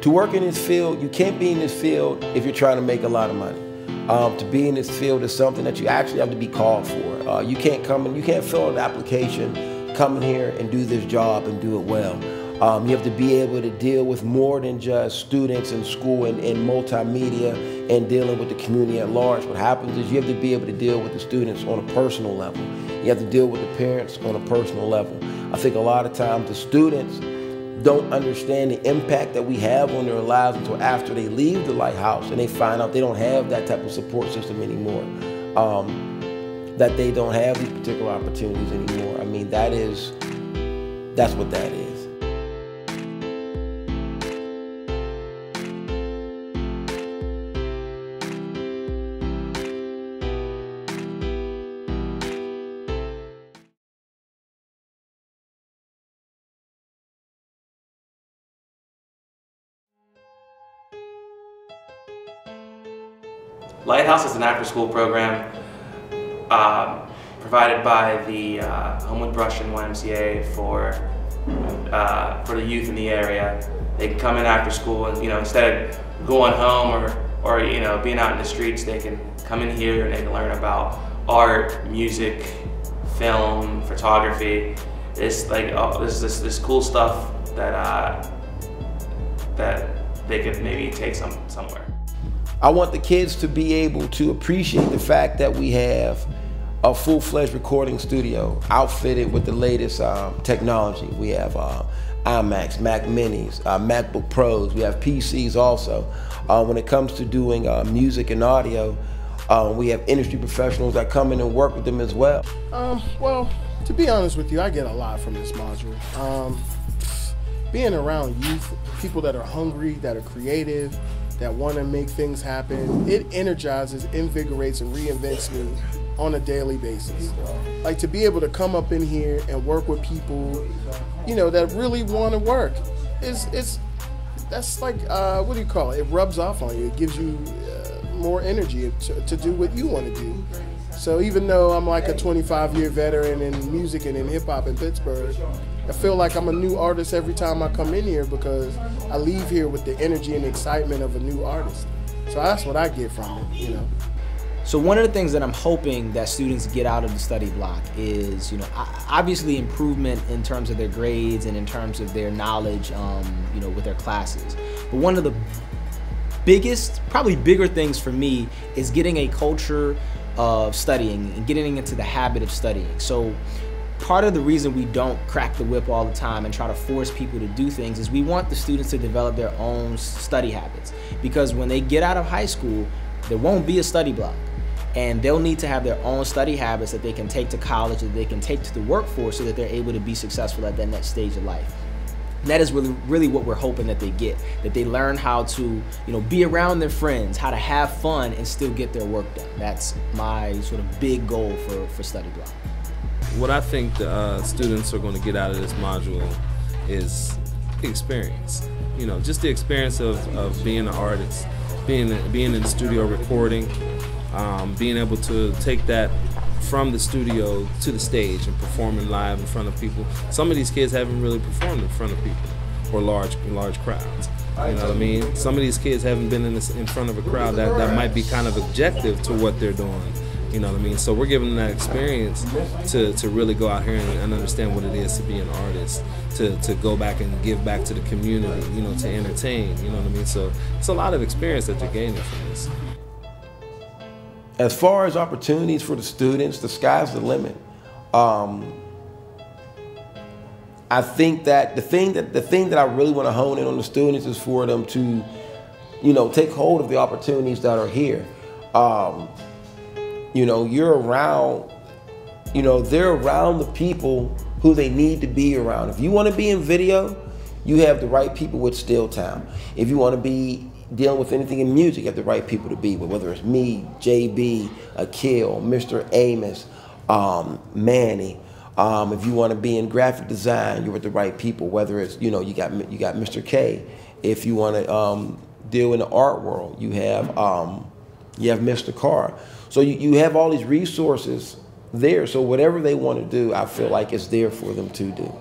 To work in this field, you can't be in this field if you're trying to make a lot of money. To be in this field is something that you actually have to be called for. You can't come in, you can't fill out an application, come in here and do this job and do it well. You have to be able to deal with more than just students in school and multimedia and dealing with the community at large. What happens is you have to be able to deal with the students on a personal level. You have to deal with the parents on a personal level. I think a lot of times the students don't understand the impact that we have on their lives until after they leave the Lighthouse and they find out they don't have that type of support system anymore, that they don't have these particular opportunities anymore. I mean, that's what that is. Lighthouse is an after-school program provided by the Homewood Brushton YMCA for the youth in the area. They can come in after school and, instead of going home or being out in the streets, they can come in here and they can learn about art, music, film, photography. It's like this cool stuff that they could maybe take somewhere. I want the kids to be able to appreciate the fact that we have a full-fledged recording studio outfitted with the latest technology. We have iMacs, Mac Minis, MacBook Pros. We have PCs also. When it comes to doing music and audio, we have industry professionals that come in and work with them as well. Well, to be honest with you, I get a lot from this module. Being around youth, people that are hungry, that are creative, that want to make things happen, it energizes, invigorates, and reinvents me on a daily basis. Like, to be able to come up in here and work with people, that really want to work, that's like, what do you call it? It rubs off on you. It gives you more energy to do what you want to do. So even though I'm like a 25-year veteran in music and in hip-hop in Pittsburgh, I feel like I'm a new artist every time I come in here because I leave here with the energy and excitement of a new artist. So that's what I get from it, So one of the things that I'm hoping that students get out of the study block is, obviously improvement in terms of their grades and in terms of their knowledge, with their classes. But one of the biggest, probably bigger things for me is getting a culture of studying and getting into the habit of studying. So part of the reason we don't crack the whip all the time and try to force people to do things is we want the students to develop their own study habits. Because when they get out of high school, there won't be a study block. And they'll need to have their own study habits that they can take to college, that they can take to the workforce so that they're able to be successful at that next stage of life. And that is really what we're hoping that they get, that they learn how to, be around their friends, how to have fun and still get their work done. That's my sort of big goal for study block. What I think the students are going to get out of this module is the experience. Just the experience of being an artist, being in the studio recording, being able to take that from the studio to the stage and performing live in front of people. Some of these kids haven't really performed in front of people or large crowds. You know what I mean? Some of these kids haven't been in front of a crowd that might be kind of objective to what they're doing. You know what I mean? So we're giving them that experience to really go out here and understand what it is to be an artist, to go back and give back to the community, to entertain, you know what I mean? So it's a lot of experience that you're gaining from this. As far as opportunities for the students, the sky's the limit. I think that the thing that I really want to hone in on the students is for them to, take hold of the opportunities that are here. You're around, they're around the people who they need to be around. If you want to be in video, you have the right people with Stilltown. If you want to be dealing with anything in music, you have the right people to be with, whether it's me, JB, Akil, Mr. Amos, Manny. If you want to be in graphic design, you're with the right people, whether it's, you got Mr. K. If you want to deal in the art world, you have Mr. Carr. So you have all these resources there. So whatever they want to do, I feel like it's there for them to do.